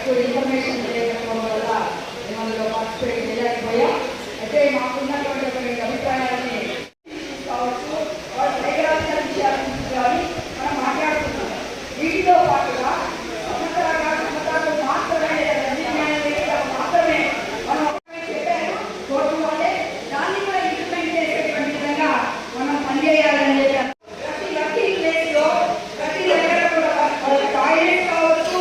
Actual information లేకపోవడం వల్ల మేము పార్టిసిపేట్ చేయలేకపోయాం. అయితే మాకున్నటువంటి కొన్ని అభిప్రాయాలని కావచ్చు, వాళ్ళ దగ్గర విషయాల గురించి కానీ మనం మాట్లాడుతున్నాం. వీటితో పాటుగా సమతాలు మాత్రమే మాత్రమే మనం చెప్పారు కోర్టు వాళ్ళే దాన్ని కూడా ఇంప్లిమెంట్ చేసేటువంటి విధంగా మనం పనిచేయాలని చెప్పారు. ప్రతి ప్లేస్లో ప్రతి దగ్గర కూడా టాయిలెట్ కావచ్చు,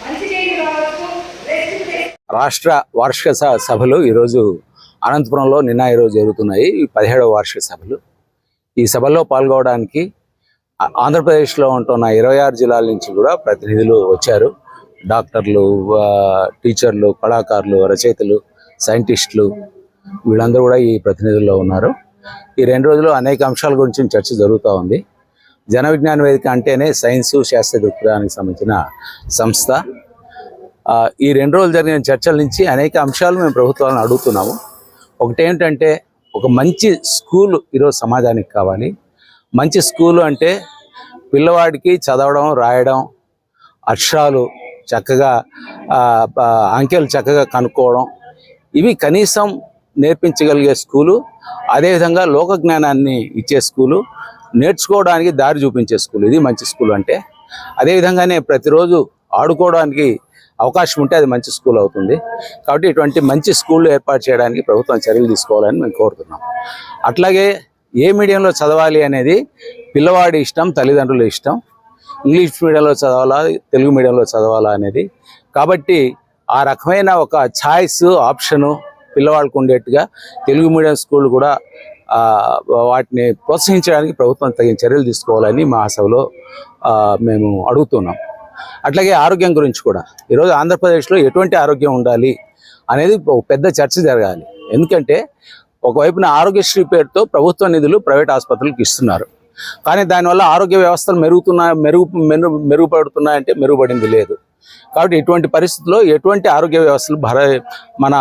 మంచినీళ్ళు కావచ్చు, రెస్ట్ ప్లేస్. రాష్ట్ర వార్షిక సభలు ఈరోజు అనంతపురంలో ఈరోజు జరుగుతున్నాయి. ఈ 17వ వార్షిక సభలు. ఈ సభల్లో పాల్గొనడానికి ఆంధ్రప్రదేశ్లో ఉంటున్న 26 జిల్లాల నుంచి కూడా ప్రతినిధులు వచ్చారు. డాక్టర్లు, టీచర్లు, కళాకారులు, రచయితలు, సైంటిస్టులు వీళ్ళందరూ కూడా ఈ ప్రతినిధుల్లో ఉన్నారు. ఈ 2 రోజులు అనేక అంశాల గురించి చర్చ జరుగుతూ ఉంది. జన విజ్ఞాన వేదిక అంటేనే సైన్సు, శాస్త్రీయ దృక్పథానికి సంబంధించిన సంస్థ. ఈ 2 రోజులు జరిగిన చర్చల నుంచి అనేక అంశాలు మేము ప్రభుత్వాలను అడుగుతున్నాము. ఒకటేంటంటే ఒక మంచి స్కూల్ ఈరోజు సమాజానికి కావాలి. మంచి స్కూలు అంటే పిల్లవాడికి చదవడం, రాయడం, అక్షరాలు చక్కగా, అంకెలు చక్కగా కనుక్కోవడం, ఇవి కనీసం నేర్పించగలిగే స్కూలు. అదేవిధంగా లోక జ్ఞానాన్ని ఇచ్చే స్కూలు, నేర్చుకోవడానికి దారి చూపించే స్కూల్. ఇది మంచి స్కూల్ అంటే. అదేవిధంగానే ప్రతిరోజు ఆడుకోవడానికి అవకాశం ఉంటే అది మంచి స్కూల్ అవుతుంది. కాబట్టి ఇటువంటి మంచి స్కూళ్ళు ఏర్పాటు చేయడానికి ప్రభుత్వం చర్యలు తీసుకోవాలని మేము కోరుతున్నాం. అట్లాగే ఏ మీడియంలో చదవాలి అనేది పిల్లవాడి ఇష్టం, తల్లిదండ్రుల ఇష్టం. ఇంగ్లీష్ మీడియంలో చదవాలా, తెలుగు మీడియంలో చదవాలా అనేది. కాబట్టి ఆ రకమైన ఒక ఛాయిస్, ఆప్షను పిల్లవాళ్ళకు ఉండేట్టుగా తెలుగు మీడియం స్కూల్ కూడా వాటిని ప్రోత్సహించడానికి ప్రభుత్వం తగిన చర్యలు తీసుకోవాలని మా సభలో మేము అడుగుతున్నాం. అట్లాగే ఆరోగ్యం గురించి కూడా ఈరోజు ఆంధ్రప్రదేశ్లో ఎటువంటి ఆరోగ్యం ఉండాలి అనేది ఒక పెద్ద చర్చ జరగాలి. ఎందుకంటే ఒకవైపున ఆరోగ్యశ్రీ పేరుతో ప్రభుత్వ నిధులు ప్రైవేట్ ఆసుపత్రులకు ఇస్తున్నారు. కానీ దానివల్ల ఆరోగ్య వ్యవస్థలు మెరుగుపడుతున్నాయంటే మెరుగుపడింది లేదు. కాబట్టి ఇటువంటి పరిస్థితుల్లో ఎటువంటి ఆరోగ్య వ్యవస్థలు మన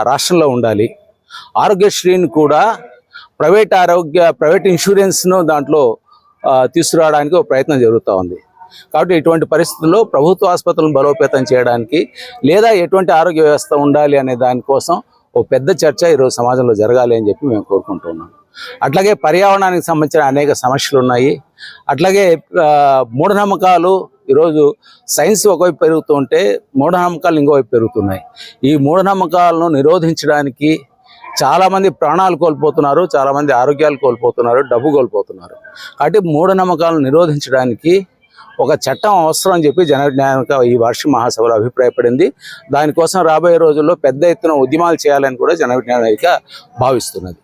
రాష్ట్రంలో ఉండాలి. ఆరోగ్యశ్రీని కూడా ప్రైవేట్ ఇన్సూరెన్స్ను దాంట్లో తీసుకురావడానికి ఒక ప్రయత్నం జరుగుతూ ఉంది. కాబట్టి ఇటువంటి పరిస్థితుల్లో ప్రభుత్వ ఆసుపత్రులను బలోపేతం చేయడానికి లేదా ఎటువంటి ఆరోగ్య వ్యవస్థ ఉండాలి అనే దానికోసం ఒక పెద్ద చర్చ ఈరోజు సమాజంలో జరగాలి అని చెప్పి మేము కోరుకుంటున్నాం. అట్లాగే పర్యావరణానికి సంబంధించిన అనేక సమస్యలు ఉన్నాయి. అట్లాగే మూఢనమ్మకాలు ఈరోజు సైన్స్ ఒకవైపు పెరుగుతుంటే మూఢనమ్మకాలు ఇంకోవైపు పెరుగుతున్నాయి. ఈ మూఢనమ్మకాలను నిరోధించడానికి చాలామంది ప్రాణాలు కోల్పోతున్నారు, చాలామంది ఆరోగ్యాలు కోల్పోతున్నారు, డబ్బు కోల్పోతున్నారు. కాబట్టి మూఢనమ్మకాలను నిరోధించడానికి ఒక చట్టం అవసరం అని చెప్పి జన విజ్ఞాన ఈ వార్షిక మహాసభలో అభిప్రాయపడింది. దానికోసం రాబోయే రోజుల్లో పెద్ద ఎత్తున ఉద్యమాలు చేయాలని కూడా జన విజ్ఞాన వేదిక భావిస్తున్నది.